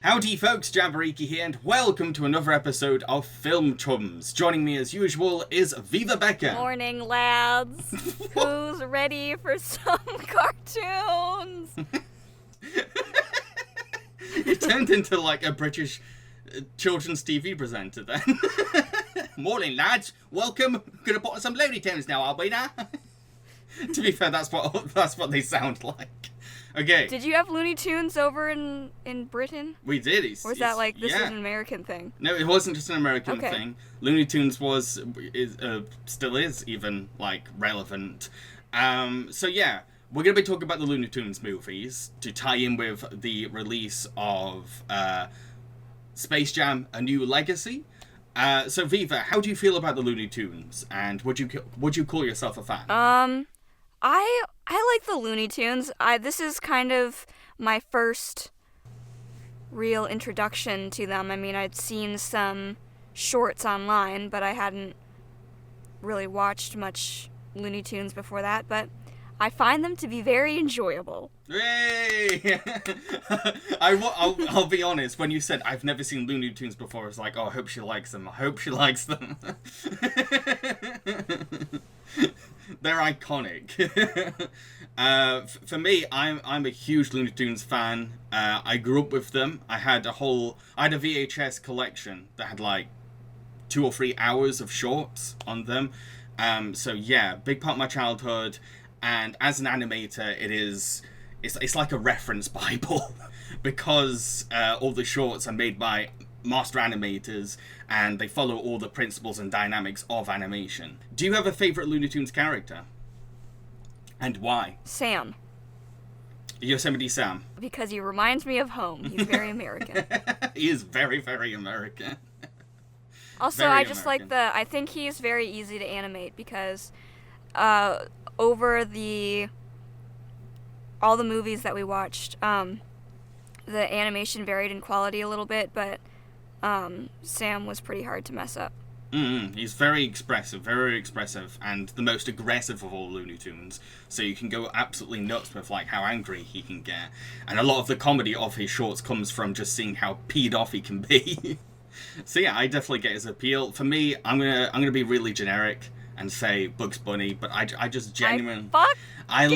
Howdy folks, Jambareeqi here, and welcome to another episode of Film Chums. Joining me as usual is Viva Becca. Morning, lads. Who's ready for some cartoons? You turned into like a British children's TV presenter then. Morning lads, welcome. Gonna put on some Looney Tunes now, are we now? To be fair, that's what they sound like. Okay. Did you have Looney Tunes over in Britain? We did. Or is that like this is an American thing? No, it wasn't just an American Okay. thing. Looney Tunes still is even like relevant. So yeah, we're gonna be talking about the Looney Tunes movies to tie in with the release of Space Jam: A New Legacy. So Viva, how do you feel about the Looney Tunes, and would you call yourself a fan? I like the Looney Tunes. This is kind of my first real introduction to them. I mean, I'd seen some shorts online, but I hadn't really watched much Looney Tunes before that, but I find them to be very enjoyable. Yay! I'll be honest, when you said I've never seen Looney Tunes before, I was like, oh, I hope she likes them. I hope she likes them. They're iconic. For me, I'm a huge Looney Tunes fan. I grew up with them. I had a VHS collection that had like 2 or 3 hours of shorts on them. So yeah, big part of my childhood. And as an animator, it's like a reference bible because all the shorts are made by master animators and they follow all the principles and dynamics of animation. Do you have a favorite Looney Tunes character? And why? Sam. Yosemite Sam. Because he reminds me of home. He's very American. He is very, very American. Also, Very I just American. I think he's very easy to animate because over all the movies that we watched, the animation varied in quality a little bit, but Sam was pretty hard to mess up. He's very expressive, and the most aggressive of all Looney Tunes. So you can go absolutely nuts with like how angry he can get, and a lot of the comedy of his shorts comes from just seeing how peed off he can be. So yeah, I definitely get his appeal. For me, I'm gonna be really generic and say Bugs Bunny, but I just genuinely I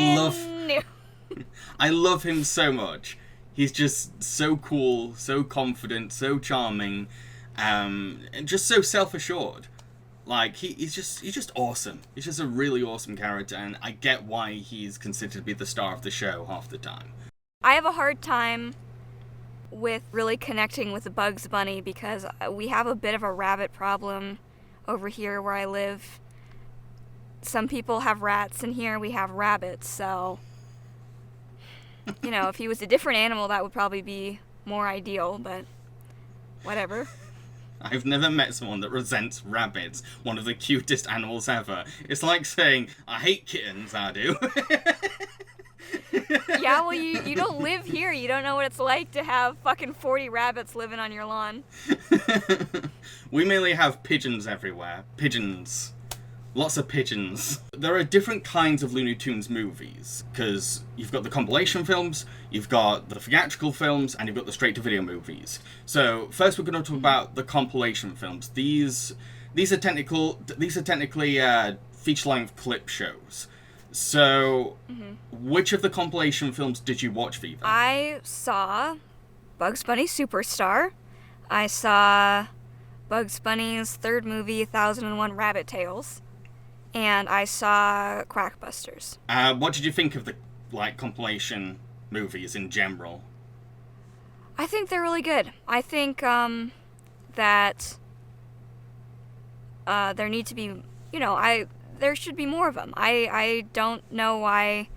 love him so much. He's just so cool, so confident, so charming. And just so self-assured. Like he's just awesome. He's just a really awesome character, and I get why he's considered to be the star of the show half the time. I have a hard time with really connecting with the Bugs Bunny because we have a bit of a rabbit problem over here where I live. Some people have rats, and here we have rabbits, so you know, if he was a different animal, that would probably be more ideal, but whatever. I've never met someone that resents rabbits, one of the cutest animals ever. It's like saying, I hate kittens, I do. Yeah, well, you don't live here. You don't know what it's like to have fucking 40 rabbits living on your lawn. We mainly have pigeons everywhere. Pigeons. Lots of pigeons. There are different kinds of Looney Tunes movies, because you've got the compilation films, you've got the theatrical films, and you've got the straight-to-video movies. So first we're going to talk about the compilation films. These are technically feature-length clip shows. So which of the compilation films did you watch, Viva? I saw Bugs Bunny Superstar. I saw Bugs Bunny's third movie, 1001 Rabbit Tales. And I saw Quackbusters. What did you think of the compilation movies in general? I think they're really good. I think that there need to be, there should be more of them. I don't know why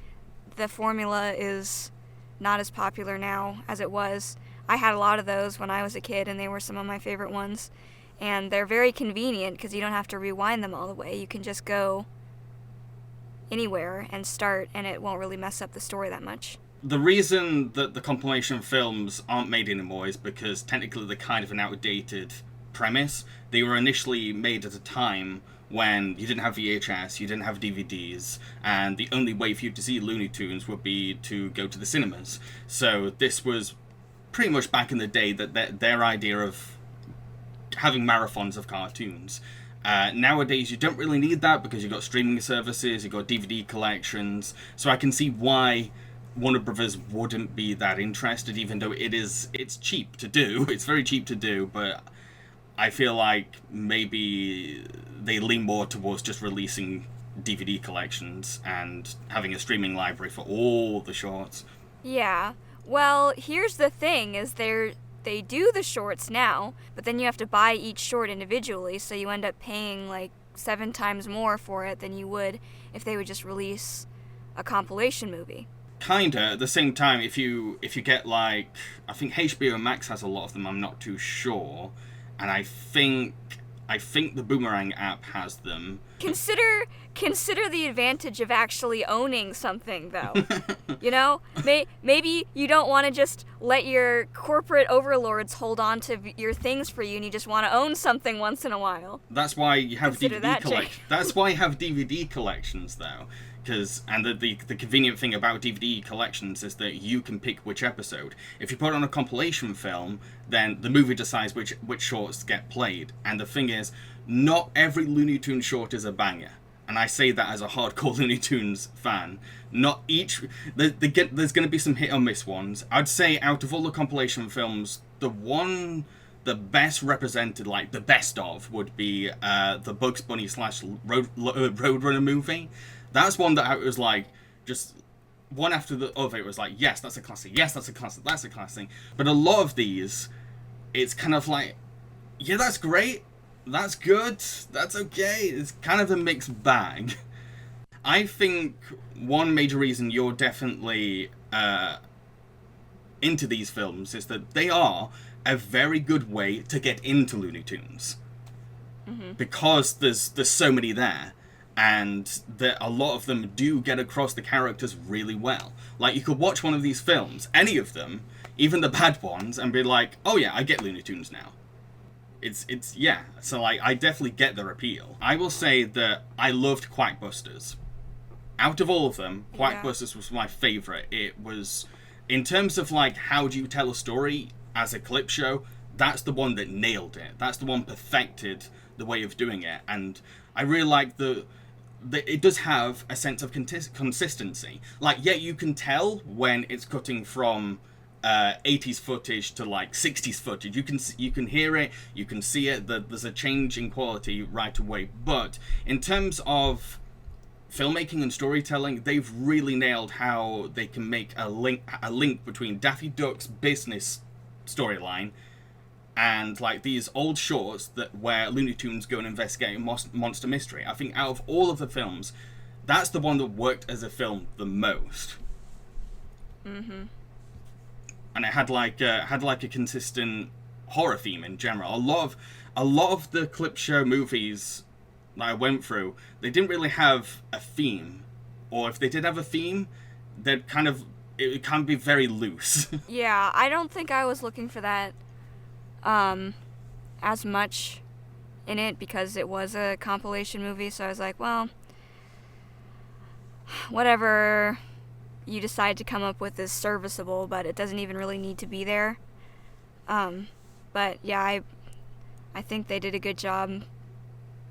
the formula is not as popular now as it was. I had a lot of those when I was a kid, and they were some of my favorite ones. And they're very convenient because you don't have to rewind them all the way. You can just go anywhere and start, and it won't really mess up the story that much. The reason that the compilation films aren't made anymore is because technically they're kind of an outdated premise. They were initially made at a time when you didn't have VHS, you didn't have DVDs, and the only way for you to see Looney Tunes would be to go to the cinemas. So this was pretty much back in the day that their idea of having marathons of cartoons. Nowadays, you don't really need that because you've got streaming services, you've got DVD collections, so I can see why Warner Brothers wouldn't be that interested, even though it's cheap to do. It's very cheap to do, but I feel like maybe they lean more towards just releasing DVD collections and having a streaming library for all the shorts. Yeah. Well, here's the thing, is they do the shorts now, but then you have to buy each short individually, so you end up paying like 7 times more for it than you would if they would just release a compilation movie. Kinda. At the same time, if you get like, I think HBO Max has a lot of them, I'm not too sure, and I think the Boomerang app has them. Consider the advantage of actually owning something, though. You know, maybe you don't want to just let your corporate overlords hold on to your things for you, and you just want to own something once in a while. That's why you have Consider DVD collections. That's why you have DVD collections, though. And the convenient thing about DVD collections is that you can pick which episode. If you put on a compilation film, then the movie decides which shorts get played. And the thing is, not every Looney Tunes short is a banger. And I say that as a hardcore Looney Tunes fan. Not each... There's going to be some hit or miss ones. I'd say out of all the compilation films, the best represented, like the best of, would be the Bugs Bunny / Roadrunner movie. That's one that I was like, just one after the other, it was like, yes, that's a classic, yes, that's a classic, that's a classic. But a lot of these, it's kind of like, yeah, that's great, that's good, that's okay. It's kind of a mixed bag. I think one major reason you're definitely into these films is that they are a very good way to get into Looney Tunes. Mm-hmm. Because there's so many there. And a lot of them do get across the characters really well. Like, you could watch one of these films, any of them, even the bad ones, and be like, oh yeah, I get Looney Tunes now. It's yeah. So, like, I definitely get their appeal. I will say that I loved Quackbusters. Out of all of them, Quackbusters was my favourite. It was, in terms of, like, how do you tell a story as a clip show, that's the one that nailed it. That's the one perfected the way of doing it. And I really like it does have a sense of consistency. Like, yeah, you can tell when it's cutting from 80s footage to like 60s footage. You can hear it, you can see it. There's a change in quality right away. But in terms of filmmaking and storytelling, they've really nailed how they can make a link between Daffy Duck's business storyline and like these old shorts where Looney Tunes go and investigate a monster mystery. I think out of all of the films, that's the one that worked as a film the most. Mm-hmm. And it had like a consistent horror theme in general. A lot of the clip show movies that I went through, they didn't really have a theme, or if they did have a theme, it can be very loose. Yeah, I don't think I was looking for that as much in it because it was a compilation movie, so I was like, well, whatever you decide to come up with is serviceable, but it doesn't even really need to be there. But yeah, I think they did a good job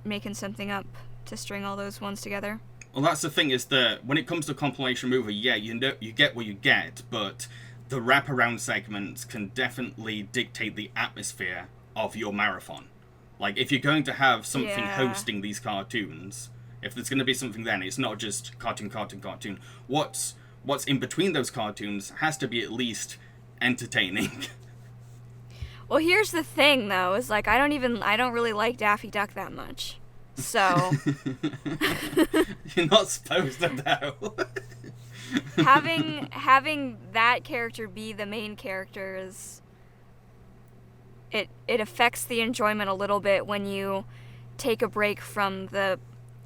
making something up to string all those ones together. Well, that's the thing, is that when it comes to a compilation movie, yeah, you get what you get, but the wraparound segments can definitely dictate the atmosphere of your marathon. Like, if you're going to have something hosting these cartoons, if there's going to be something then, it's not just cartoon. What's in between those cartoons has to be at least entertaining. Well, here's the thing, though, is like, I don't really like Daffy Duck that much. So you're not supposed to know. having that character be the main character is it affects the enjoyment a little bit when you take a break from the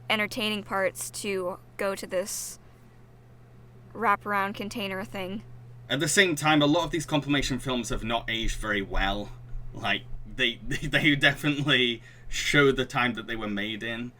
entertaining parts to go to this wraparound container thing. At the same time, a lot of these compilation films have not aged very well. Like, they definitely show the time that they were made in.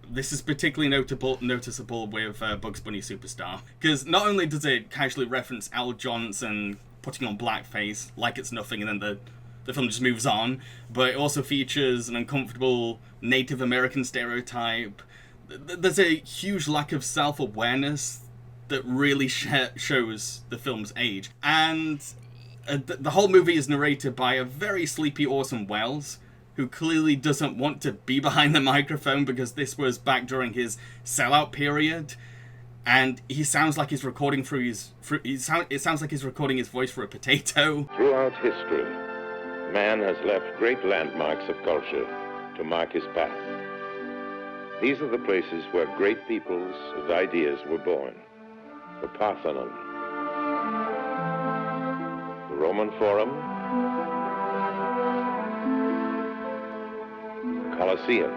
This is particularly noticeable with Bugs Bunny Superstar, because not only does it casually reference Al Johnson putting on blackface like it's nothing, and then the film just moves on. But it also features an uncomfortable Native American stereotype. There's a huge lack of self-awareness that really shows the film's age. And the whole movie is narrated by a very sleepy Orson Welles, who clearly doesn't want to be behind the microphone because this was back during his sellout period. And he sounds like he's recording it sounds like he's recording his voice for a potato. Throughout history, man has left great landmarks of culture to mark his path. These are the places where great peoples and ideas were born. The Parthenon, the Roman Forum, the Colosseum.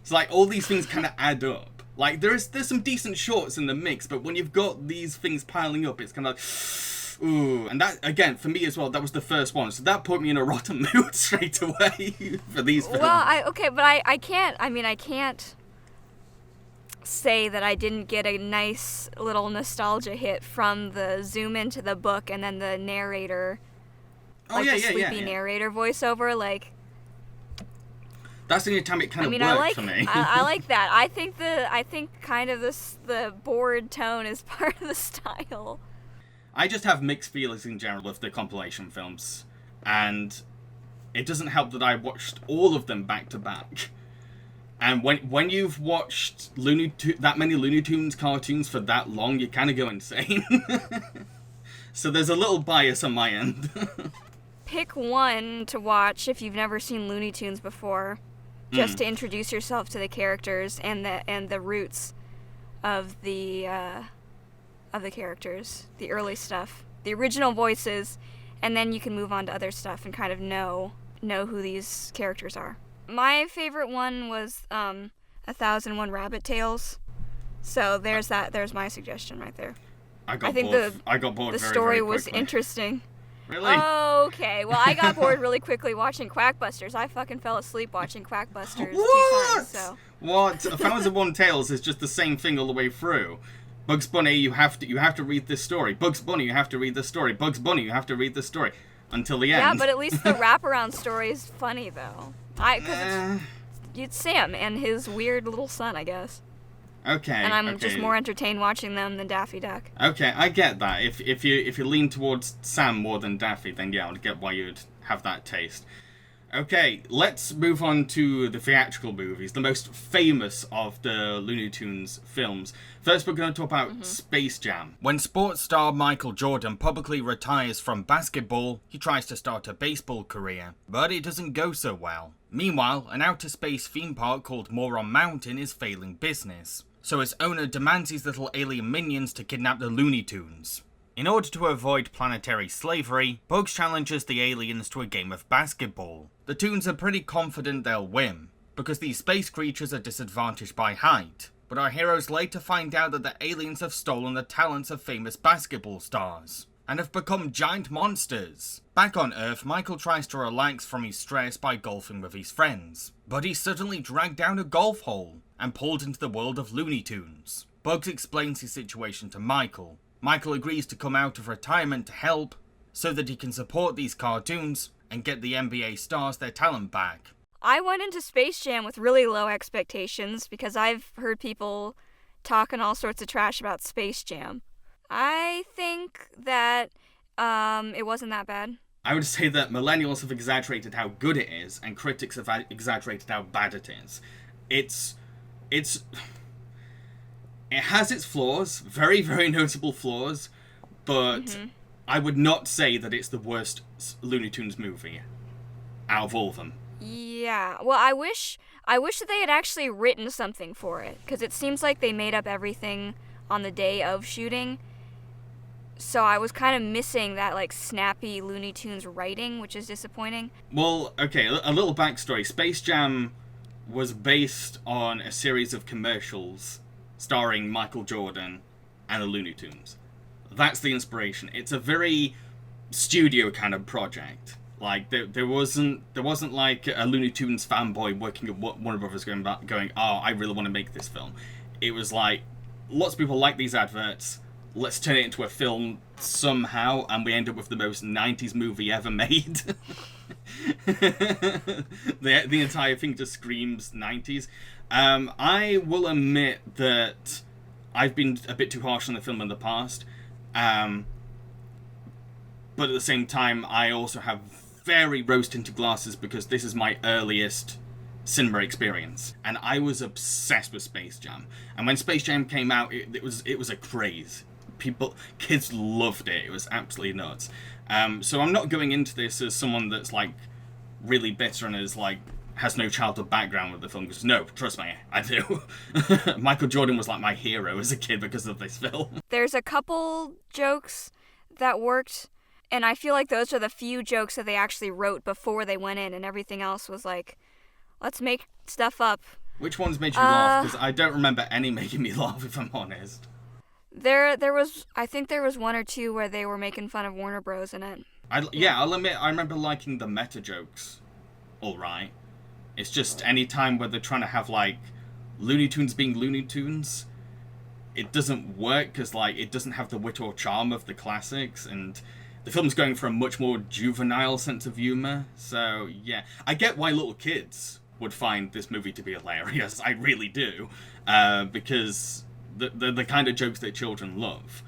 It's like all these things kind of add up. Like there's some decent shorts in the mix, but when you've got these things piling up, it's kind of like, ooh. And that, again, for me as well, that was the first one, so that put me in a rotten mood straight away for these films. Well, I can't say that I didn't get a nice little nostalgia hit from the zoom into the book and then the narrator, sleepy narrator voiceover, like. That's the only time it kind of worked for me. I like that. I think kind of the bored tone is part of the style. I just have mixed feelings in general with the compilation films, and it doesn't help that I watched all of them back to back. And when you've watched that many Looney Tunes cartoons for that long, you kind of go insane. So there's a little bias on my end. Pick one to watch if you've never seen Looney Tunes before. Just to introduce yourself to the characters and the roots of the characters, the early stuff, the original voices, and then you can move on to other stuff and kind of know who these characters are. My favorite one was 1001 Rabbit Tales, so there's my suggestion right there. I got bored. The very, story very was quickly. Interesting. Really? Okay, well, I got bored really quickly watching Quackbusters. I fucking fell asleep watching Quackbusters 2 times, so. What? 1001 Tales is just the same thing all the way through. Bugs Bunny, you have to read this story. Bugs Bunny, you have to read this story. Bugs Bunny, you have to read this story. Until the end. Yeah, but at least the wraparound story is funny, though. It's Sam and his weird little son, I guess. Okay. And I'm just more entertained watching them than Daffy Duck. Okay, I get that. If you lean towards Sam more than Daffy, then yeah, I would get why you'd have that taste. Okay, let's move on to the theatrical movies, the most famous of the Looney Tunes films. First, we're going to talk about Space Jam. When sports star Michael Jordan publicly retires from basketball, he tries to start a baseball career, but it doesn't go so well. Meanwhile, an outer space theme park called Moron Mountain is failing business, so its owner demands his little alien minions to kidnap the Looney Tunes. In order to avoid planetary slavery, Bugs challenges the aliens to a game of basketball. The Toons are pretty confident they'll win, because these space creatures are disadvantaged by height. But our heroes later find out that the aliens have stolen the talents of famous basketball stars, and have become giant monsters. Back on Earth, Michael tries to relax from his stress by golfing with his friends, but he's suddenly dragged down a golf hole, and pulled into the world of Looney Tunes. Bugs explains his situation to Michael. Michael agrees to come out of retirement to help, so that he can support these cartoons and get the NBA stars their talent back. I went into Space Jam with really low expectations because I've heard people talking all sorts of trash about Space Jam. I think that it wasn't that bad. I would say that millennials have exaggerated how good it is, and critics have exaggerated how bad it is. It has its flaws, very, very notable flaws, but I would not say that it's the worst Looney Tunes movie out of all of them. Yeah, well, I wish that they had actually written something for it, because it seems like they made up everything on the day of shooting, so I was kind of missing that, like, snappy Looney Tunes writing, which is disappointing. Well, okay, a little backstory. Space Jam was based on a series of commercials starring Michael Jordan and the Looney Tunes. That's the inspiration. It's a very studio kind of project. Like, there wasn't like a Looney Tunes fanboy working at Warner Brothers going, oh, I really want to make this film. It was like, lots of people like these adverts, let's turn it into a film somehow, and we end up with the most 90s movie ever made. The entire thing just screams 90s. I will admit that I've been a bit too harsh on the film in the past, but at the same time, I also have very rose-tinted glasses because this is my earliest cinema experience, and I was obsessed with Space Jam. And when Space Jam came out, it was a craze. Kids loved it. It was absolutely nuts. So I'm not going into this as someone that's like really bitter and is like has no childhood background with the film. Because no, trust me, I do. Michael Jordan was like my hero as a kid because of this film. There's a couple jokes that worked, and I feel like those are the few jokes that they actually wrote before they went in, and everything else was like, let's make stuff up. Which ones made you laugh? Because I don't remember any making me laugh, if I'm honest. I think there was one or two where they were making fun of Warner Bros. In it. I'll admit, I remember liking the meta jokes. Alright. It's just any time where they're trying to have, like, Looney Tunes being Looney Tunes, it doesn't work because, like, it doesn't have the wit or charm of the classics, and the film's going for a much more juvenile sense of humor. So, yeah. I get why little kids would find this movie to be hilarious. I really do. Because the kind of jokes that children love.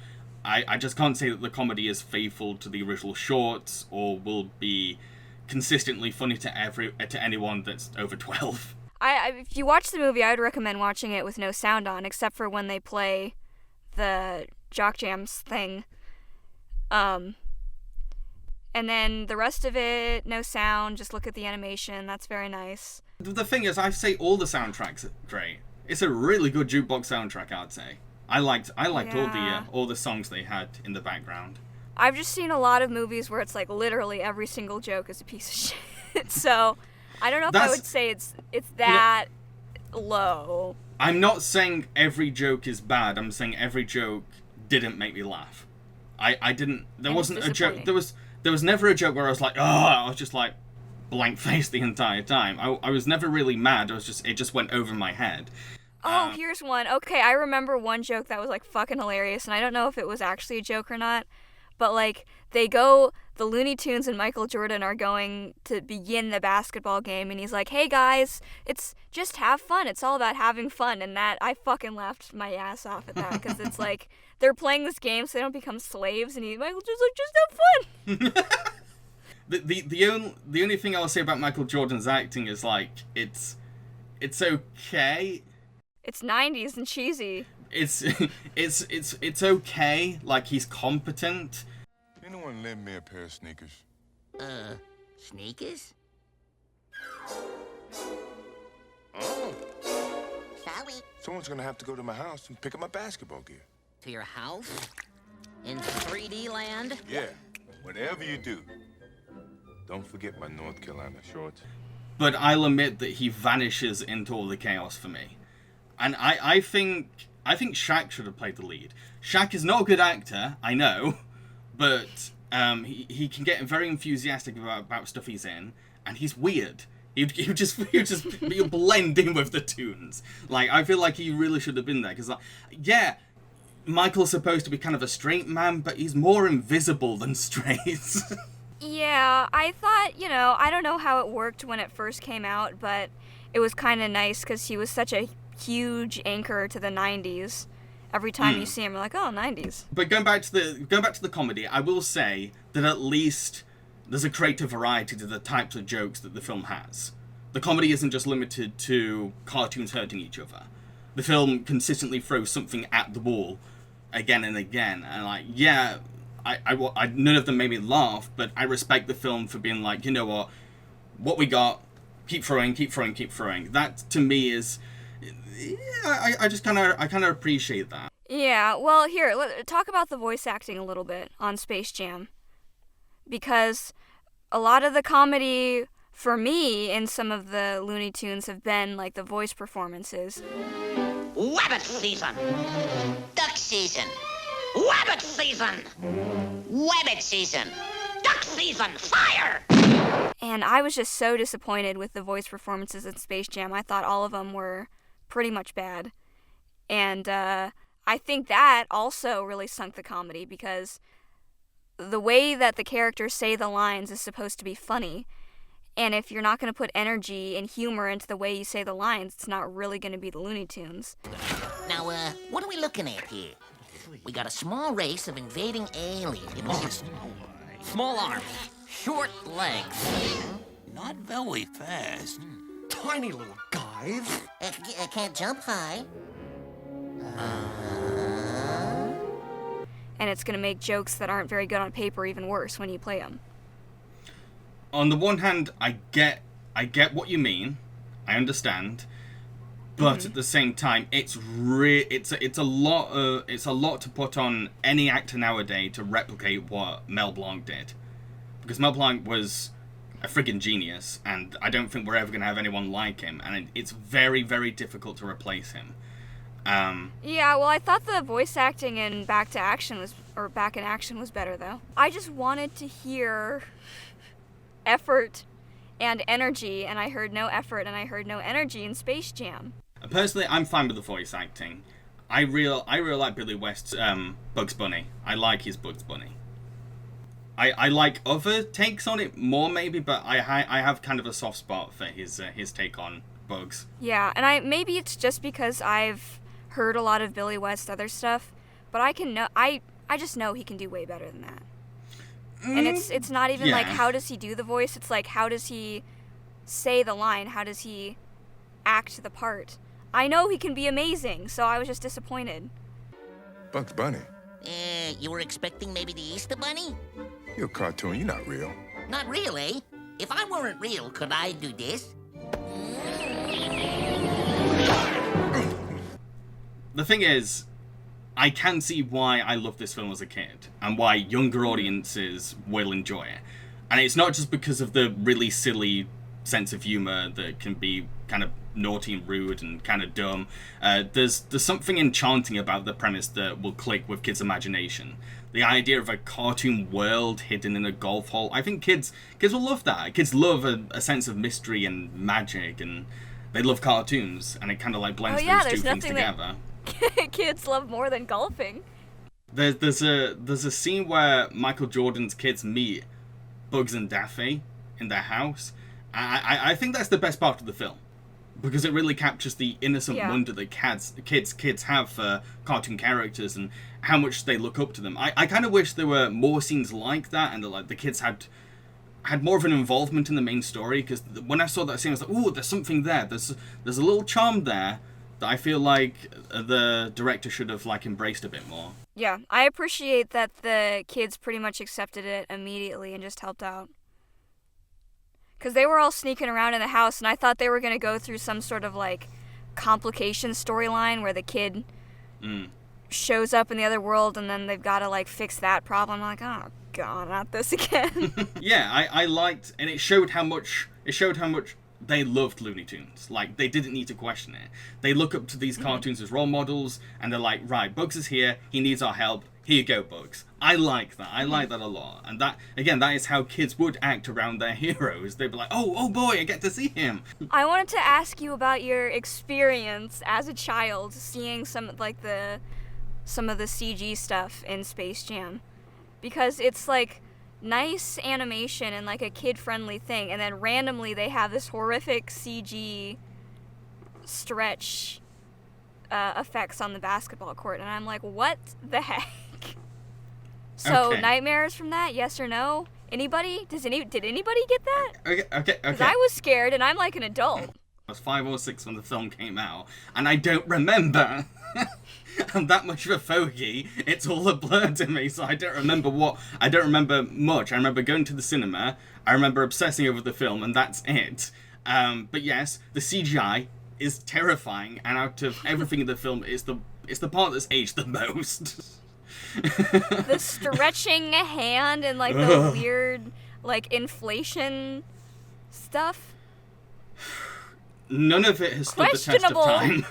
I just can't say that the comedy is faithful to the original shorts or will be consistently funny to anyone that's over 12. If you watch the movie, I would recommend watching it with no sound on, except for when they play the Jock Jams thing. And then the rest of it, no sound, just look at the animation. That's very nice. The thing is, I say all the soundtracks are great. It's a really good jukebox soundtrack, I'd say. I liked all the songs they had in the background. I've just seen a lot of movies where it's like literally every single joke is a piece of shit. So I don't know if I would say it's that low. I'm not saying every joke is bad. I'm saying every joke didn't make me laugh. I didn't. There wasn't a joke. There was never a joke where I was like, oh, I was just like blank faced the entire time. I was never really mad. It just went over my head. Oh, here's one. Okay, I remember one joke that was like fucking hilarious, and I don't know if it was actually a joke or not, but like the Looney Tunes and Michael Jordan are going to begin the basketball game, and he's like, hey guys, it's just have fun. It's all about having fun. And that, I fucking laughed my ass off at that, because it's like, they're playing this game so they don't become slaves, and Michael just like, just have fun. The only thing I'll say about Michael Jordan's acting is like, it's okay. It's 90s and cheesy. It's okay. Like, he's competent. Anyone lend me a pair of sneakers? Sneakers? Oh. Sorry. Someone's gonna have to go to my house and pick up my basketball gear. To your house? In 3D land? Yeah, whatever you do. Don't forget my North Carolina shorts. But I'll admit that he vanishes into all the chaos for me. And I think Shaq should have played the lead. Shaq is not a good actor, I know, but he can get very enthusiastic about stuff he's in, and he's weird. You just blend in with the tunes. Like, I feel like he really should have been there, because, like, yeah, Michael's supposed to be kind of a straight man, but he's more invisible than straight. Yeah, I thought, I don't know how it worked when it first came out, but it was kind of nice because he was such a huge anchor to the 90s. Every time you see him, you're like, oh, 90s. But going back to the comedy, I will say that at least there's a creative variety to the types of jokes that the film has. The comedy isn't just limited to cartoons hurting each other. The film consistently throws something at the wall again and again, and like, yeah, I none of them made me laugh, but I respect the film for being like, you know what we got, keep throwing. That to me is, yeah, I kind of appreciate that. Yeah, well, here, let's talk about the voice acting a little bit on Space Jam, because a lot of the comedy for me in some of the Looney Tunes have been like the voice performances. Rabbit season! Duck season! Rabbit season! Rabbit season! Duck season! Fire! And I was just so disappointed with the voice performances in Space Jam. I thought all of them were pretty much bad. And I think that also really sunk the comedy, because the way that the characters say the lines is supposed to be funny. And if you're not going to put energy and humor into the way you say the lines, it's not really going to be the Looney Tunes. Now, what are we looking at here? We got a small race of invading aliens. Small arms, short legs. Not very fast. Tiny little guys. Can't jump high. And it's going to make jokes that aren't very good on paper even worse when you play them. On the one hand, I get what you mean. I understand. But at the same time, it's a lot to put on any actor nowadays to replicate what Mel Blanc did. Because Mel Blanc was a friggin' genius, and I don't think we're ever going to have anyone like him, and it's very, very difficult to replace him. Yeah, well, I thought the voice acting in Back in Action was better, though. I just wanted to hear effort and energy, and I heard no effort and I heard no energy in Space Jam. Personally, I'm fine with the voice acting. I really like Billy West's Bugs Bunny. I like his Bugs Bunny. I like other takes on it more maybe, but I have kind of a soft spot for his take on Bugs. Yeah, and maybe it's just because I've heard a lot of Billy West's other stuff, but I just know he can do way better than that. And it's not even like how does he do the voice, it's like how does he say the line, how does he act the part. I know he can be amazing, so I was just disappointed. Bugs Bunny? You were expecting maybe the Easter Bunny? You're a cartoon, you're not real. Not really. If I weren't real, could I do this? The thing is, I can see why I love this film as a kid, and why younger audiences will enjoy it. And it's not just because of the really silly sense of humor that can be kind of naughty and rude and kind of dumb. There's something enchanting about the premise that will click with kids' imagination. The idea of a cartoon world hidden in a golf hole. I think kids will love that. Kids love a sense of mystery and magic, and they love cartoons, and it kind of like blends those two things together. Kids love more than golfing. There's a scene where Michael Jordan's kids meet Bugs and Daffy in their house. I think that's the best part of the film, because it really captures the innocent wonder that kids have for cartoon characters and how much they look up to them. I kind of wish there were more scenes like that, and that like the kids had more of an involvement in the main story. Because when I saw that scene, I was like, "Ooh, there's something there. There's a little charm there that I feel like the director should have like embraced a bit more." Yeah, I appreciate that the kids pretty much accepted it immediately and just helped out. Because they were all sneaking around in the house, and I thought they were going to go through some sort of, like, complication storyline where the kid shows up in the other world, and then they've got to, like, fix that problem. I'm like, oh, God, not this again. Yeah, I liked, and it showed how much they loved Looney Tunes. Like, they didn't need to question it. They look up to these cartoons as role models, and they're like, right, Bugs is here, he needs our help, here you go, Bugs. I like that. I like that a lot. And that, again, that is how kids would act around their heroes. They'd be like, oh boy, I get to see him. I wanted to ask you about your experience as a child seeing some of the CG stuff in Space Jam. Because it's like nice animation and like a kid-friendly thing, and then randomly they have this horrific CG stretch effects on the basketball court, and I'm like, what the heck? So, nightmares from that, yes or no? Anybody? Did anybody get that? Okay. Because I was scared, and I'm like an adult. I was 5 or 6 when the film came out, and I don't remember. I'm that much of a fogey. It's all a blur to me, so I don't remember much. I remember going to the cinema. I remember obsessing over the film, and that's it. But yes, the CGI is terrifying, and out of everything in the film, it's the part that's aged the most. The stretching hand and like the weird like inflation stuff. None of it has stood the test of time.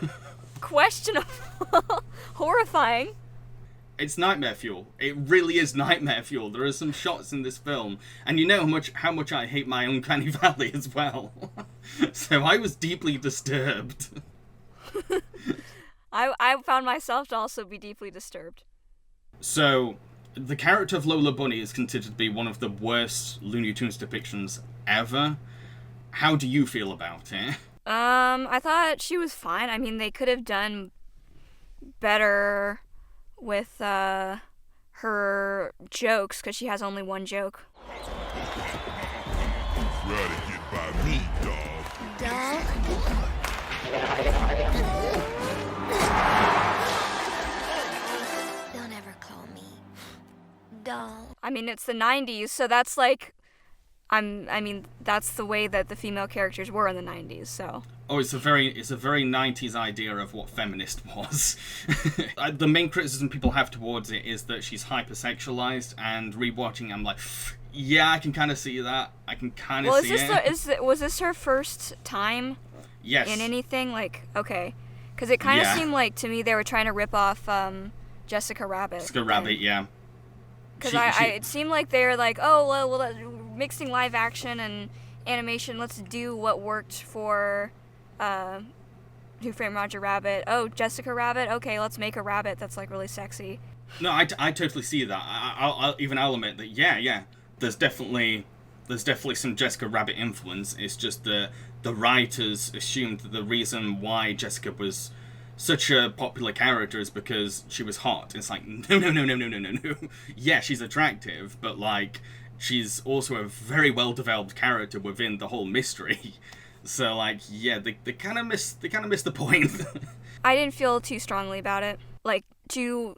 Questionable. Horrifying. It's nightmare fuel. It really is nightmare fuel. There are some shots in this film, and you know how much I hate my Uncanny Valley as well. So I was deeply disturbed. I found myself to also be deeply disturbed. So, the character of Lola Bunny is considered to be one of the worst Looney Tunes depictions ever. How do you feel about it? I thought she was fine. I mean, they could have done better with her jokes, because she has only one joke. Try to get by me, dog. Dog? Don't ever call me dog. I mean, it's the 90s, so that's like... I mean, that's the way that the female characters were in the 90s, so... Oh, it's a very 90s idea of what feminist was. The main criticism people have towards it is that she's hypersexualized, and rewatching, I'm like, yeah, I can kind of see that. I can kind of see it. Was this her first time Yes. in anything? Like, okay. Because it kind of seemed like, to me, they were trying to rip off Jessica Rabbit. Jessica Rabbit, yeah. Because it seemed like they were like, oh, well, mixing live action and animation, let's do what worked for Who Framed Roger Rabbit. Oh, Jessica Rabbit? Okay, let's make a rabbit that's, like, really sexy. No, I totally see that. I'll admit that, yeah. There's definitely some Jessica Rabbit influence. It's just the writers assumed that the reason why Jessica was such a popular character is because she was hot. It's like, no. Yeah, she's attractive, but, like, she's also a very well-developed character within the whole mystery. So, like, yeah, they kind of missed the point. I didn't feel too strongly about it. Like, too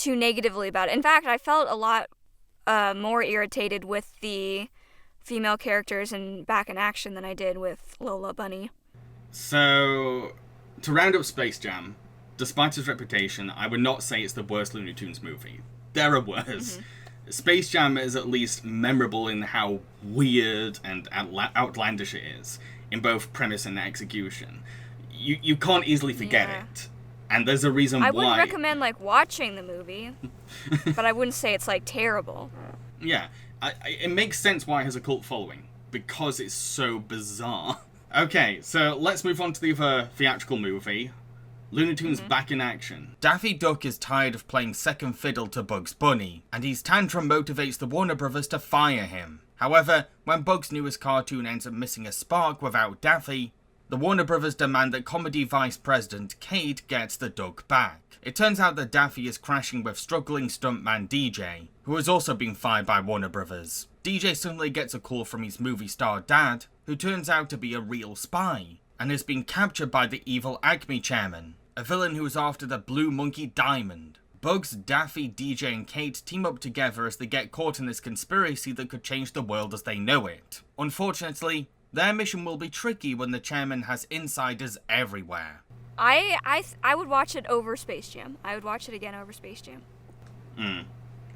negatively about it. In fact, I felt a lot more irritated with the female characters in Back in Action than I did with Lola Bunny. So, to round up Space Jam, despite its reputation, I would not say it's the worst Looney Tunes movie. There are worse. Mm-hmm. Space Jam is at least memorable in how weird and outlandish it is, in both premise and execution. You can't easily forget it. And there's a reason why. I wouldn't recommend, like, watching the movie, but I wouldn't say it's, like, terrible. Yeah, it makes sense why it has a cult following, because it's so bizarre. Okay, so let's move on to the other theatrical movie, Looney Tunes Back in Action. Daffy Duck is tired of playing second fiddle to Bugs Bunny, and his tantrum motivates the Warner Brothers to fire him. However, when Bugs' newest cartoon ends up missing a spark without Daffy, the Warner Brothers demand that comedy vice president Kate gets the duck back. It turns out that Daffy is crashing with struggling stuntman DJ, who has also been fired by Warner Brothers. DJ suddenly gets a call from his movie star dad, who turns out to be a real spy, and has been captured by the evil Acme chairman, a villain who is after the Blue Monkey Diamond. Bugs, Daffy, DJ, and Kate team up together as they get caught in this conspiracy that could change the world as they know it. Unfortunately, their mission will be tricky when the chairman has insiders everywhere. I would watch it over Space Jam. I would watch it again over Space Jam.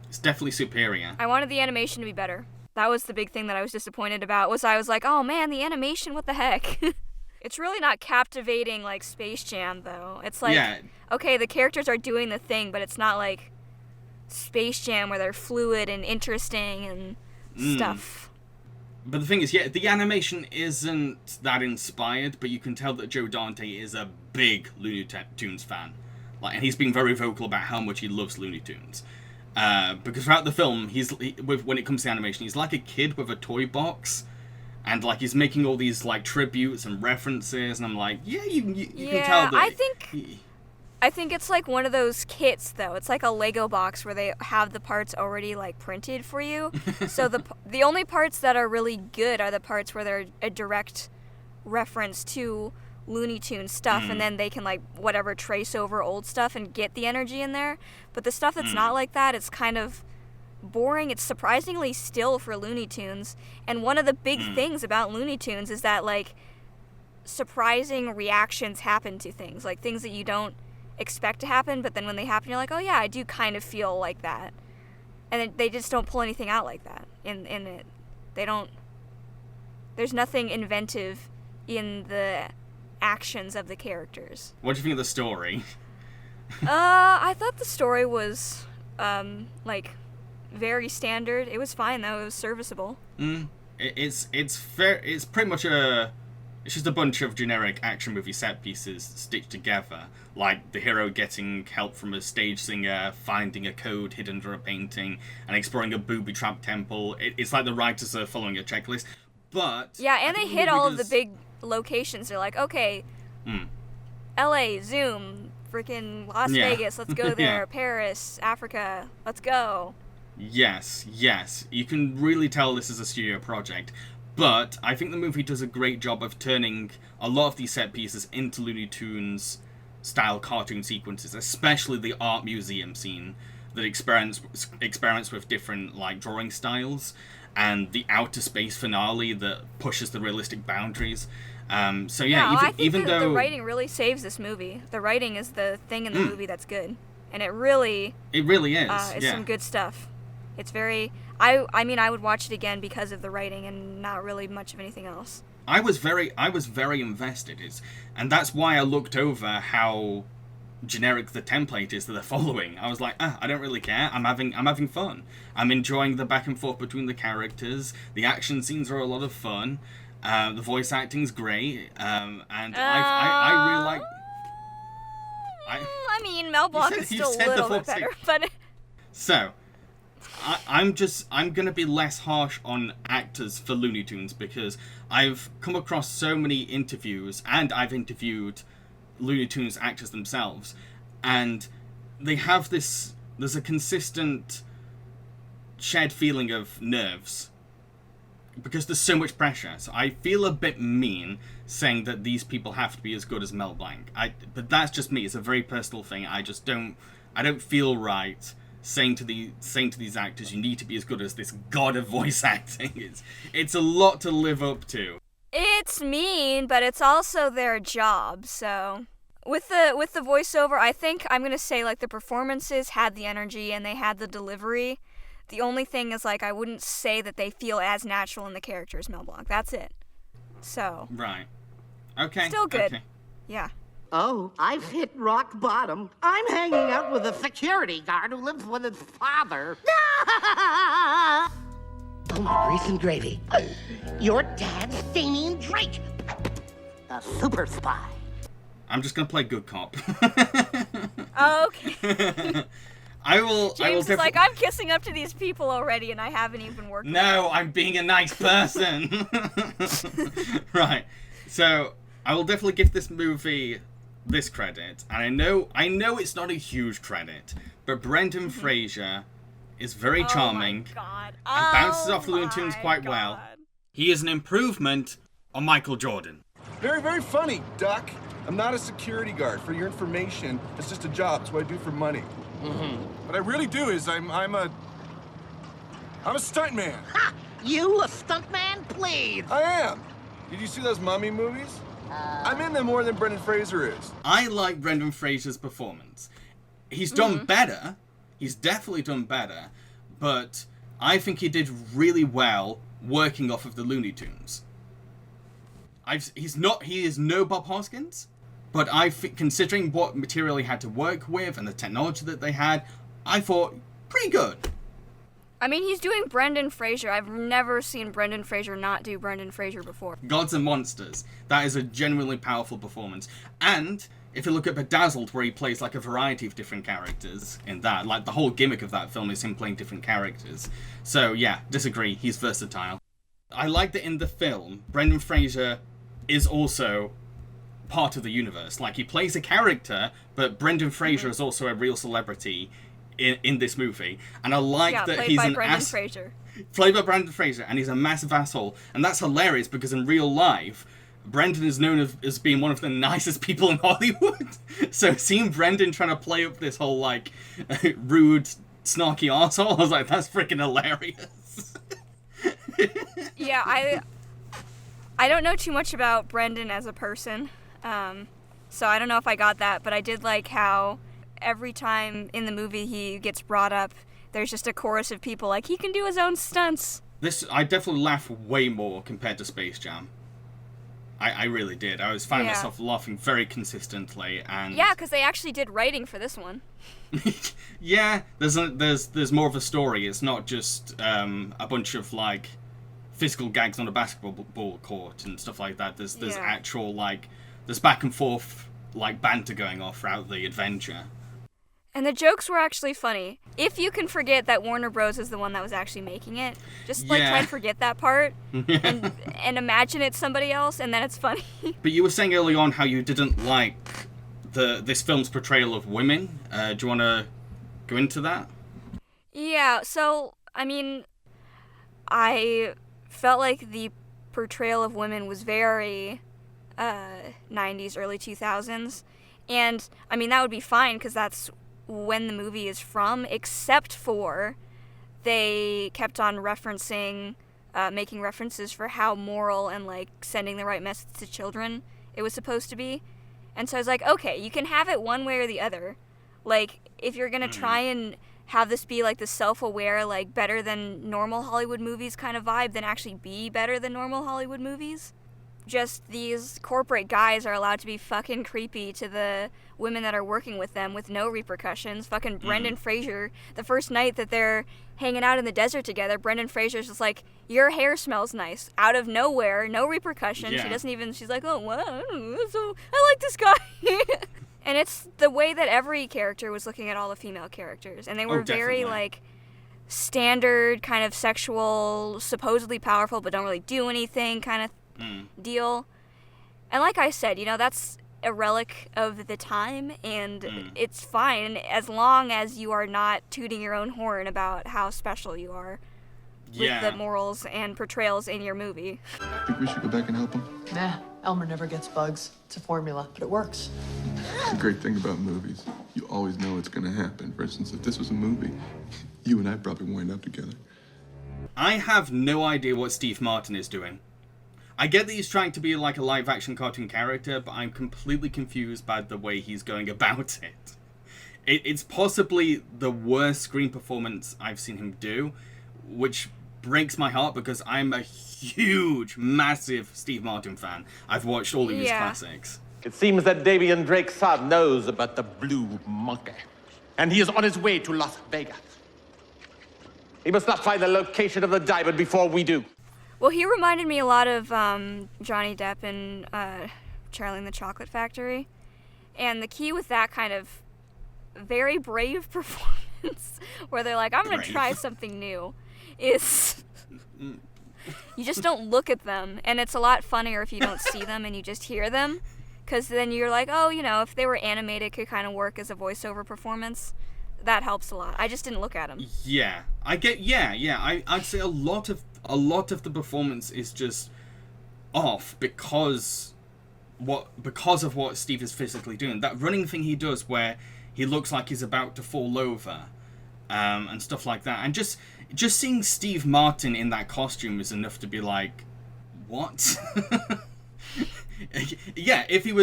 It's definitely superior. I wanted the animation to be better. That was the big thing that I was disappointed about, was I was like, oh man, the animation, what the heck? It's really not captivating like Space Jam, though. It's like, okay, the characters are doing the thing, but it's not like Space Jam where they're fluid and interesting and stuff. But the thing is, the animation isn't that inspired, but you can tell that Joe Dante is a big Looney Tunes fan. And he's been very vocal about how much he loves Looney Tunes. Because throughout the film, when it comes to animation, he's like a kid with a toy box. And, like, he's making all these, like, tributes and references, and I'm like, you can tell that... I think it's like one of those kits, though. It's like a Lego box where they have the parts already, like, printed for you. So the only parts that are really good are the parts where they're a direct reference to Looney Tunes stuff, and then they can, like, whatever, trace over old stuff and get the energy in there. But the stuff that's not like that, it's kind of boring. It's surprisingly still for Looney Tunes. And one of the big things about Looney Tunes is that, like, surprising reactions happen to things. Like, things that you don't expect to happen, but then when they happen, you're like, oh yeah, I do kind of feel like that. And they just don't pull anything out like that in it. They don't... There's nothing inventive in the actions of the characters. What do you think of the story? I thought the story was, like, very standard. It was fine, though. It was serviceable. It's fair. It's pretty much a It's just a bunch of generic action movie set pieces stitched together, like the hero getting help from a stage singer, finding a code hidden under a painting, and exploring a booby-trapped temple. It's like the writers are following a checklist, but... Yeah, and they hit all of the big locations. They're like, okay, LA, Zoom, freaking Las Vegas, let's go there, Yeah. Paris, Africa, let's go. Yes. You can really tell this is a studio project. But I think the movie does a great job of turning a lot of these set pieces into Looney Tunes style cartoon sequences, especially the art museum scene that experiments with different like drawing styles, and the outer space finale that pushes the realistic boundaries. So yeah, I think even though the writing really saves this movie. The writing is the thing in the movie that's good, and it really is. It's some good stuff. It's very. I mean, I would watch it again because of the writing and not really much of anything else. I was very invested, and that's why I looked over how generic the template is that they're following. I was like, I don't really care. I'm having fun. I'm enjoying the back and forth between the characters. The action scenes are a lot of fun. The voice acting's great, and I really like. I mean, Mel Blanc is still a little bit better, but. So. I'm going to be less harsh on actors for Looney Tunes because I've come across so many interviews, and I've interviewed Looney Tunes actors themselves, and they have there's a consistent shared feeling of nerves because there's so much pressure. So I feel a bit mean saying that these people have to be as good as Mel Blanc. But that's just me. It's a very personal thing. I don't feel right saying to these actors, you need to be as good as this god of voice acting. It's a lot to live up to. It's mean, but it's also their job. So with the voiceover, I think I'm gonna say like the performances had the energy and they had the delivery. The only thing is like I wouldn't say that they feel as natural in the character as Mel Blanc. That's it. So right, okay, still good. Okay. Yeah. Oh, I've hit rock bottom. I'm hanging out with a security guard who lives with his father. Oh, my grease and gravy. Your dad's Damian Drake, a super spy. I'm just gonna play good cop. Okay. I will. James is like, I'm kissing up to these people already, and I haven't even worked. No, I'm being a nice person. Right. So I will definitely give this movie this credit, and I know it's not a huge credit, but Brendan Fraser is very charming and bounces off the Looney Tunes quite well. He is an improvement on Michael Jordan. Very, very funny, Duck. I'm not a security guard. For your information, it's just a job. It's what I do for money. What I really do is I'm a stuntman. Ha! You a stuntman, please? I am. Did you see those mummy movies? I'm in them more than Brendan Fraser is. I like Brendan Fraser's performance. He's done better. He's definitely done better. But I think he did really well working off of the Looney Tunes. He is no Bob Hoskins, but considering what material he had to work with and the technology that they had, I thought pretty good. I mean, he's doing Brendan Fraser. I've never seen Brendan Fraser not do Brendan Fraser before. Gods and Monsters. That is a genuinely powerful performance. And if you look at Bedazzled, where he plays like a variety of different characters in that, like the whole gimmick of that film is him playing different characters. So yeah, disagree. He's versatile. I like that in the film, Brendan Fraser is also part of the universe. Like, he plays a character, but Brendan Fraser is also a real celebrity in this movie, and I like that he's an Brendan Fraser. Played by Brendan Fraser, and he's a massive asshole, and that's hilarious because in real life, Brendan is known as being one of the nicest people in Hollywood. So seeing Brendan trying to play up this whole like rude, snarky arsehole, I was like, that's freaking hilarious. Yeah, I don't know too much about Brendan as a person, so I don't know if I got that, but I did like how every time in the movie he gets brought up, there's just a chorus of people like, he can do his own stunts. I definitely laugh way more compared to Space Jam. I really did. I was finding myself laughing very consistently, and yeah, because they actually did writing for this one. Yeah, there's more of a story. It's not just a bunch of like physical gags on a basketball court and stuff like that. There's Yeah. actual, like, there's back and forth, like, banter going off throughout the adventure. And the jokes were actually funny. If you can forget that Warner Bros. Is the one that was actually making it, just like try and forget that part and imagine it's somebody else, and then it's funny. But you were saying early on how you didn't like this film's portrayal of women. Do you want to go into that? Yeah, so, I mean, I felt like the portrayal of women was very 90s, early 2000s. And, I mean, that would be fine because that's when the movie is from, except for they kept on referencing, making references for how moral and, like, sending the right message to children it was supposed to be. And so I was like, okay, you can have it one way or the other. Like, if you're going to try and have this be, like, the self-aware, like, better than normal Hollywood movies kind of vibe, then actually be better than normal Hollywood movies. Just these corporate guys are allowed to be fucking creepy to the women that are working with them with no repercussions. Fucking Brendan Fraser, the first night that they're hanging out in the desert together, Brendan Fraser's just like, your hair smells nice. Out of nowhere, no repercussions. Yeah. She doesn't even, she's like, oh, what? So I like this guy. And it's the way that every character was looking at all the female characters. And they were very, definitely. like, standard, kind of sexual, supposedly powerful, but don't really do anything kind of deal. And like I said, you know, that's a relic of the time, and it's fine as long as you are not tooting your own horn about how special you are with the morals and portrayals in your movie. Think we should go back and help him? Nah, Elmer never gets bugs. It's a formula, but it works. The great thing about movies, you always know it's gonna happen. For instance, if this was a movie, you and I probably wind up together. I have no idea what Steve Martin is doing. I get that he's trying to be like a live-action cartoon character, but I'm completely confused by the way he's going about it. It's possibly the worst screen performance I've seen him do, which breaks my heart because I'm a huge, massive Steve Martin fan. I've watched all of his classics. It seems that Davian Drake's son knows about the blue monkey, and he is on his way to Las Vegas. He must not find the location of the diamond before we do. Well, he reminded me a lot of Johnny Depp in Charlie and the Chocolate Factory. And the key with that kind of very brave performance, where they're like, I'm going to try something new, is you just don't look at them. And it's a lot funnier if you don't see them and you just hear them. Because then you're like, oh, you know, if they were animated, it could kind of work as a voiceover performance. That helps a lot. I just didn't look at him. Yeah. I'd say a lot of the performance is just off because of what Steve is physically doing. That running thing he does where he looks like he's about to fall over, and stuff like that. And just seeing Steve Martin in that costume is enough to be like, what? Yeah, if he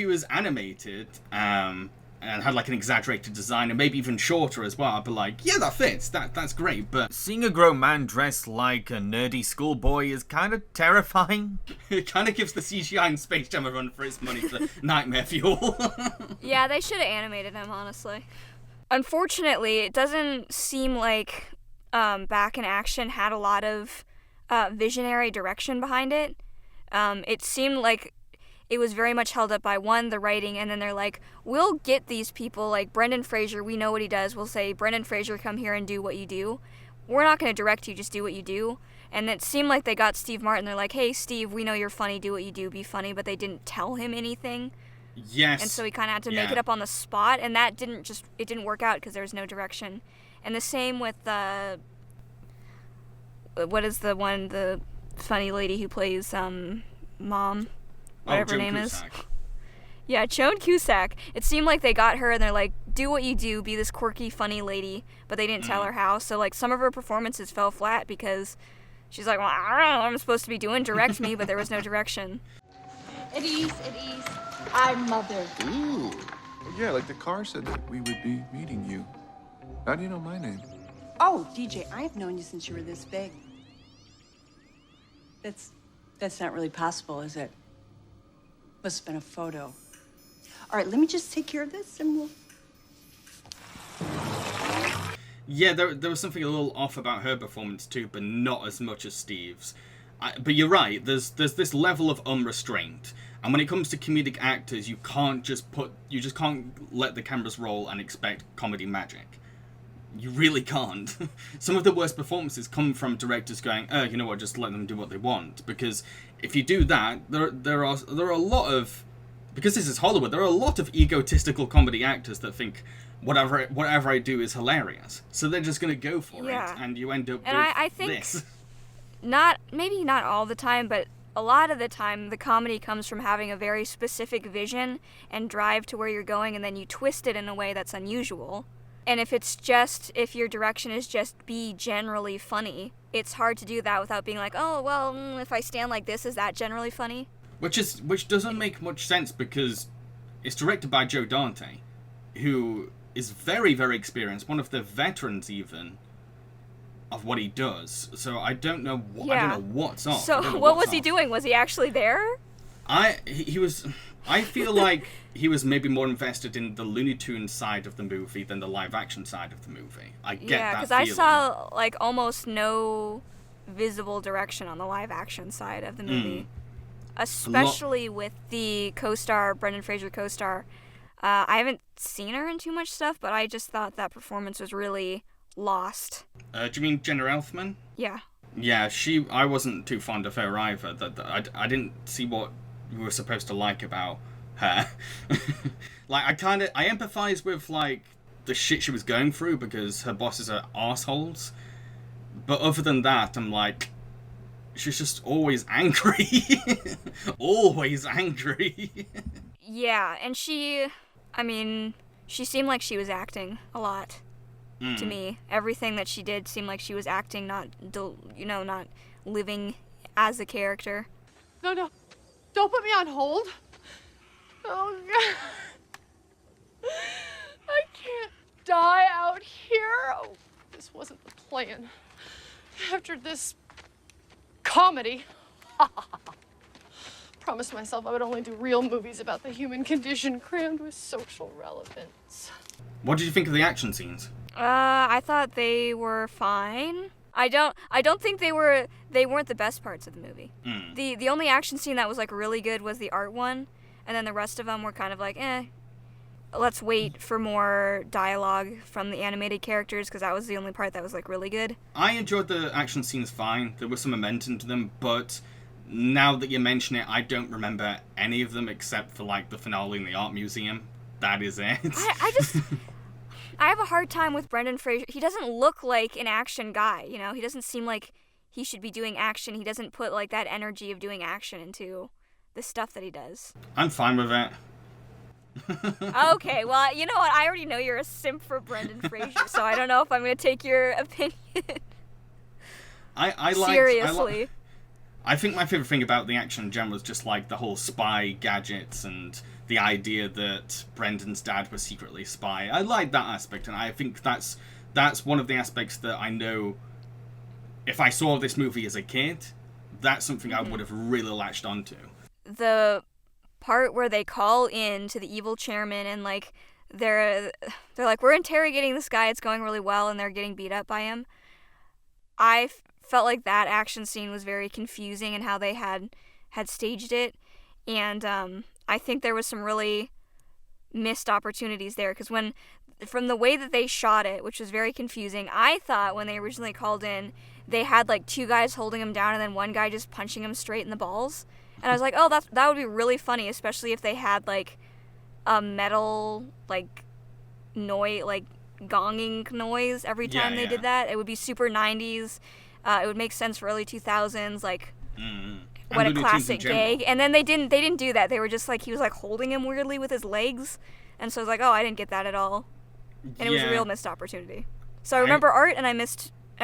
was animated, and had like an exaggerated design and maybe even shorter as well, I'd be like, yeah, that fits, that's great. But seeing a grown man dressed like a nerdy schoolboy is kind of terrifying. It kind of gives the CGI in Space Jam a run for its money for nightmare fuel. Yeah, they should have animated him, honestly. Unfortunately, it doesn't seem like Back in Action had a lot of visionary direction behind it. It seemed like it was very much held up by, one, the writing, and then they're like, we'll get these people, like Brendan Fraser, we know what he does. We'll say, Brendan Fraser, come here and do what you do. We're not going to direct you, just do what you do. And it seemed like they got Steve Martin. They're like, hey, Steve, we know you're funny, do what you do, be funny, but they didn't tell him anything. Yes. And so he kind of had to make it up on the spot, and that didn't work out because there was no direction. And the same with, what is the funny lady who plays, Mom? Whatever her name is. Yeah, Joan Cusack. It seemed like they got her and they're like, do what you do, be this quirky, funny lady, but they didn't tell her how. So, like, some of her performances fell flat because she's like, well, I don't know what I'm supposed to be doing, direct me, but there was no direction. It is. I'm Mother. Ooh. Yeah, like the car said that we would be meeting you. How do you know my name? Oh, DJ, I've known you since you were this big. That's not really possible, is it? Must have been a photo. All right, let me just take care of this and we'll... Yeah, there was something a little off about her performance too, but not as much as Steve's. But you're right. There's this level of unrestraint, and when it comes to comedic actors, you just can't let the cameras roll and expect comedy magic. You really can't. Some of the worst performances come from directors going, "Oh, you know what? Just let them do what they want." Because if you do that, there are a lot of, because this is Hollywood, there are a lot of egotistical comedy actors that think whatever I do is hilarious. So they're just gonna go for it, and you end up with I think this. Maybe not all the time, but a lot of the time the comedy comes from having a very specific vision and drive to where you're going, and then you twist it in a way that's unusual. And if your direction is just be generally funny, it's hard to do that without being like, oh, well, if I stand like this, is that generally funny? Which doesn't make much sense, because it's directed by Joe Dante, who is very, very experienced, one of the veterans even of what he does. So I don't know what's up. So what was he doing? Was he actually there? He was. I feel like he was maybe more invested in the Looney Tunes side of the movie than the live action side of the movie. I get that feeling. Yeah, because I saw like almost no visible direction on the live action side of the movie. Especially with the Brendan Fraser co-star. I haven't seen her in too much stuff, but I just thought that performance was really lost. Do you mean Jenna Elfman? Yeah. Yeah, I wasn't too fond of her either. I didn't see what we were supposed to like about her. Like, I empathize with, like, the shit she was going through because her bosses are assholes. But other than that, I'm like, she's just always angry. Always angry. Yeah, and she seemed like she was acting a lot to me. Everything that she did seemed like she was acting, not living as a character. No. Don't put me on hold. Oh, God. I can't die out here. Oh, this wasn't the plan. After this comedy, promised myself I would only do real movies about the human condition crammed with social relevance. What did you think of the action scenes? I thought they were fine. I don't think they weren't the best parts of the movie. The only action scene that was like really good was the art one, and then the rest of them were kind of like, let's wait for more dialogue from the animated characters, because that was the only part that was like really good. I enjoyed the action scenes fine. There was some momentum to them, but now that you mention it, I don't remember any of them except for like the finale in the art museum. That is it. I have a hard time with Brendan Fraser. He doesn't look like an action guy, you know? He doesn't seem like he should be doing action. He doesn't put, like, that energy of doing action into the stuff that he does. I'm fine with it. Okay, well, you know what? I already know you're a simp for Brendan Fraser, so I don't know if I'm going to take your opinion seriously. I think my favorite thing about the action in general was just, like, the whole spy gadgets and the idea that Brendan's dad was secretly a spy. I like that aspect, and I think that's one of the aspects that I know, if I saw this movie as a kid, that's something I would have really latched onto. The part where they call in to the evil chairman and like they're like, we're interrogating this guy, it's going really well, and they're getting beat up by him. I felt like that action scene was very confusing in how they had staged it, and I think there was some really missed opportunities there, because from the way that they shot it, which was very confusing, I thought when they originally called in, they had like two guys holding him down and then one guy just punching him straight in the balls. And I was like, oh, that would be really funny, especially if they had like a metal like noise, like gonging noise every time they did that. It would be super 90s. It would make sense for early 2000s, like what a classic gag. And then they didn't do that. They were just like, he was like holding him weirdly with his legs, and so I was like, oh, I didn't get that at all, and it was a real missed opportunity. So I remember art, and I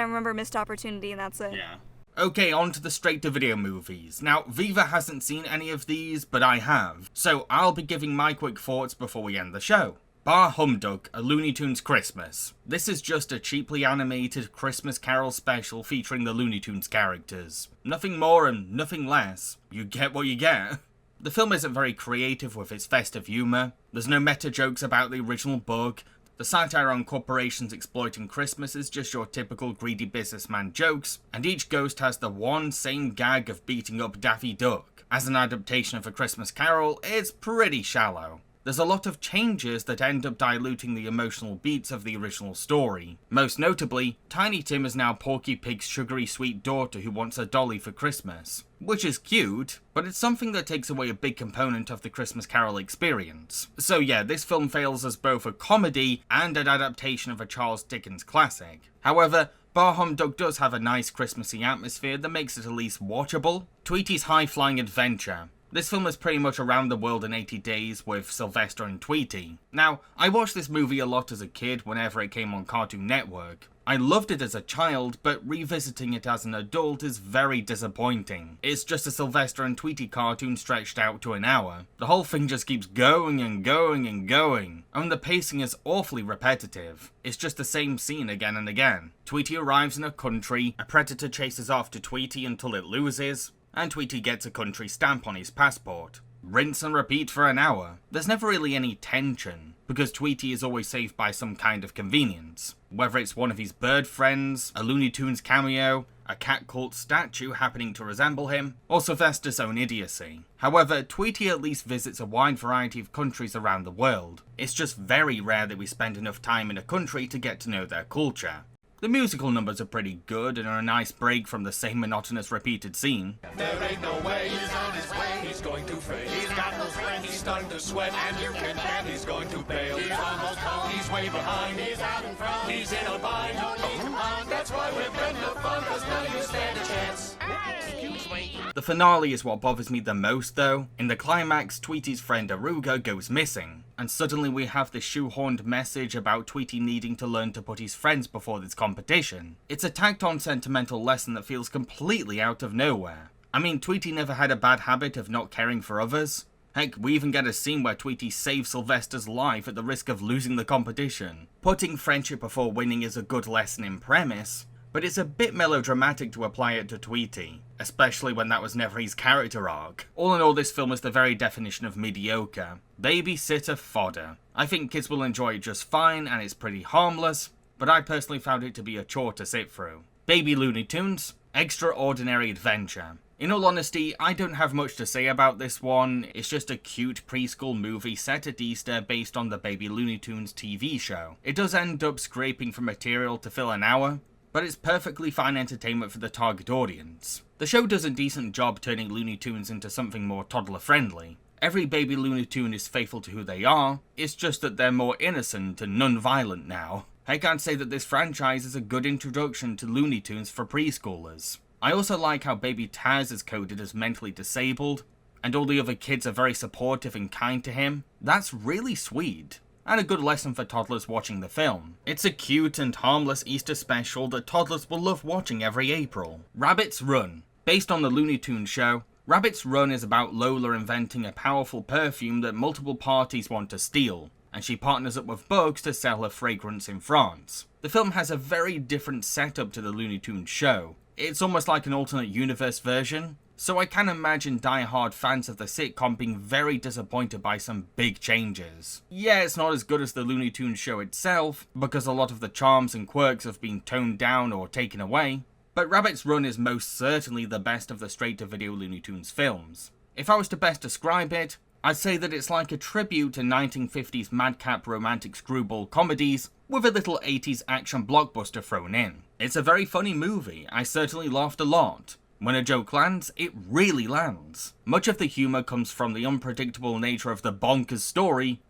remember missed opportunity, and that's it. Yeah. Okay, on to the straight-to-video movies. Now, Viva hasn't seen any of these, but I have, so I'll be giving my quick thoughts before we end the show. Bah Humdug, A Looney Tunes Christmas. This is just a cheaply animated Christmas Carol special featuring the Looney Tunes characters. Nothing more and nothing less. You get what you get. The film isn't very creative with its festive humour. There's no meta jokes about the original book. The satire on corporations exploiting Christmas is just your typical greedy businessman jokes, and each ghost has the one same gag of beating up Daffy Duck. As an adaptation of A Christmas Carol, it's pretty shallow. There's a lot of changes that end up diluting the emotional beats of the original story. Most notably, Tiny Tim is now Porky Pig's sugary sweet daughter who wants a dolly for Christmas. Which is cute, but it's something that takes away a big component of the Christmas Carol experience. So yeah, this film fails as both a comedy and an adaptation of a Charles Dickens classic. However, Bar Humdug does have a nice Christmassy atmosphere that makes it at least watchable. Tweety's high-flying adventure. This film is pretty much around the world in 80 days with Sylvester and Tweety. Now, I watched this movie a lot as a kid whenever it came on Cartoon Network. I loved it as a child, but revisiting it as an adult is very disappointing. It's just a Sylvester and Tweety cartoon stretched out to an hour. The whole thing just keeps going and going and going, and the pacing is awfully repetitive. It's just the same scene again and again. Tweety arrives in a country, a predator chases after Tweety until it loses, and Tweety gets a country stamp on his passport. Rinse and repeat for an hour. There's never really any tension, because Tweety is always saved by some kind of convenience. Whether it's one of his bird friends, a Looney Tunes cameo, a cat cult statue happening to resemble him, or Sylvester's own idiocy. However, Tweety at least visits a wide variety of countries around the world. It's just very rare that we spend enough time in a country to get to know their culture. The musical numbers are pretty good and are a nice break from the same monotonous repeated scene. There ain't no way he's on his way, he's going to fail. He's got no friend, he's starting to sweat, and you can bet he's going to bail. He's almost home, he's way behind, he's out in front, he's in a bind. No need to mind, that's why we've been no fun, cause none of you stand a chance. Excuse me. The finale is what bothers me the most though. In the climax, Tweety's friend Aruga goes missing, and suddenly we have this shoehorned message about Tweety needing to learn to put his friends before this competition. It's a tacked on sentimental lesson that feels completely out of nowhere. I mean, Tweety never had a bad habit of not caring for others. Heck, we even get a scene where Tweety saves Sylvester's life at the risk of losing the competition. Putting friendship before winning is a good lesson in premise, but it's a bit melodramatic to apply it to Tweety, especially when that was never his character arc. All in all, this film is the very definition of mediocre. Babysitter fodder. I think kids will enjoy it just fine, and it's pretty harmless, but I personally found it to be a chore to sit through. Baby Looney Tunes, extraordinary adventure. In all honesty, I don't have much to say about this one. It's just a cute preschool movie set at Easter based on the Baby Looney Tunes TV show. It does end up scraping for material to fill an hour, but it's perfectly fine entertainment for the target audience. The show does a decent job turning Looney Tunes into something more toddler-friendly. Every baby Looney Tune is faithful to who they are, it's just that they're more innocent and non-violent now. I can't say that this franchise is a good introduction to Looney Tunes for preschoolers. I also like how Baby Taz is coded as mentally disabled, and all the other kids are very supportive and kind to him. That's really sweet, and a good lesson for toddlers watching the film. It's a cute and harmless Easter special that toddlers will love watching every April. Rabbit's Run. Based on the Looney Tunes show, Rabbit's Run is about Lola inventing a powerful perfume that multiple parties want to steal, and she partners up with Bugs to sell her fragrance in France. The film has a very different setup to the Looney Tunes show. It's almost like an alternate universe version, so I can imagine die-hard fans of the sitcom being very disappointed by some big changes. Yeah, it's not as good as the Looney Tunes show itself, because a lot of the charms and quirks have been toned down or taken away, but Rabbit's Run is most certainly the best of the straight-to-video Looney Tunes films. If I was to best describe it, I'd say that it's like a tribute to 1950s madcap romantic screwball comedies with a little 80s action blockbuster thrown in. It's a very funny movie, I certainly laughed a lot. When a joke lands, it really lands. Much of the humour comes from the unpredictable nature of the bonkers story,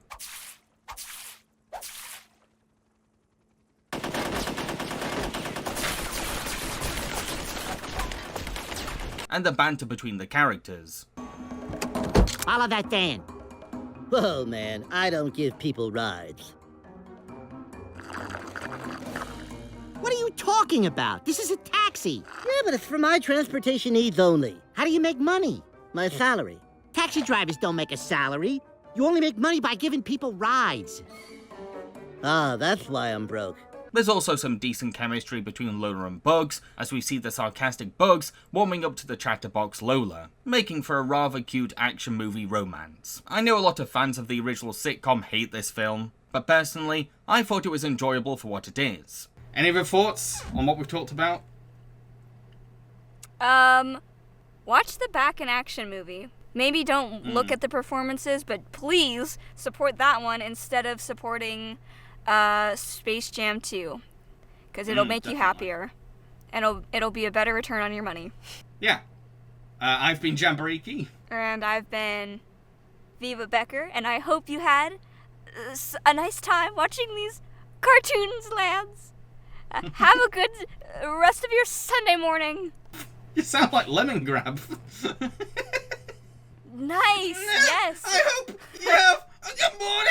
and the banter between the characters. Follow that van. Whoa, man, I don't give people rides. What are you talking about? This is a taxi. Yeah, but it's for my transportation needs only. How do you make money? My salary. Taxi drivers don't make a salary. You only make money by giving people rides. Ah, that's why I'm broke. There's also some decent chemistry between Lola and Bugs, as we see the sarcastic Bugs warming up to the chatterbox Lola, making for a rather cute action movie romance. I know a lot of fans of the original sitcom hate this film. but personally, I thought it was enjoyable for what it is. Any other thoughts on what we've talked about? Watch the Back in Action movie. Maybe don't look at the performances, but please support that one instead of supporting Space Jam 2. Because it'll make you happier. And it'll be a better return on your money. Yeah. I've been Jambareeqi. And I've been Viva Becker, and I hope you had a nice time watching these cartoons, lads. Have a good rest of your Sunday morning. You sound like Lemongrab. Nice, yes. I hope you have a good morning.